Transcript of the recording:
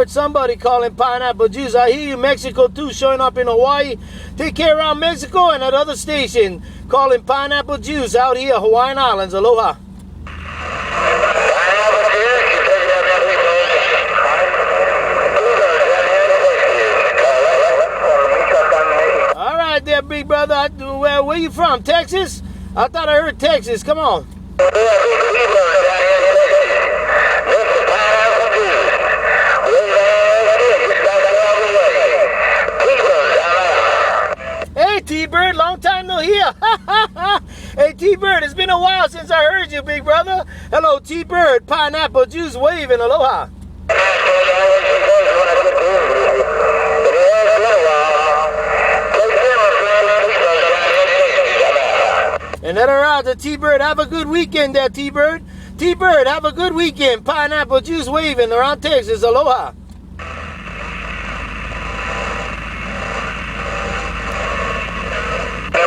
heard somebody calling pineapple juice. I hear you, Mexico too, showing up in Hawaii. Take care around Mexico and at other station calling pineapple juice out here, Hawaiian Islands. Aloha. All right there, big brother. Where you from? Texas? I thought I heard Texas. Come on. Hey, T-Bird, long time no hear. Hey, T-Bird, it's been a while since I heard you, big brother. Hello, T-Bird, pineapple juice waving. Aloha. And let her out to T-Bird. Have a good weekend there, T-Bird. T-Bird, have a good weekend. Pineapple juice waving around Texas. Aloha.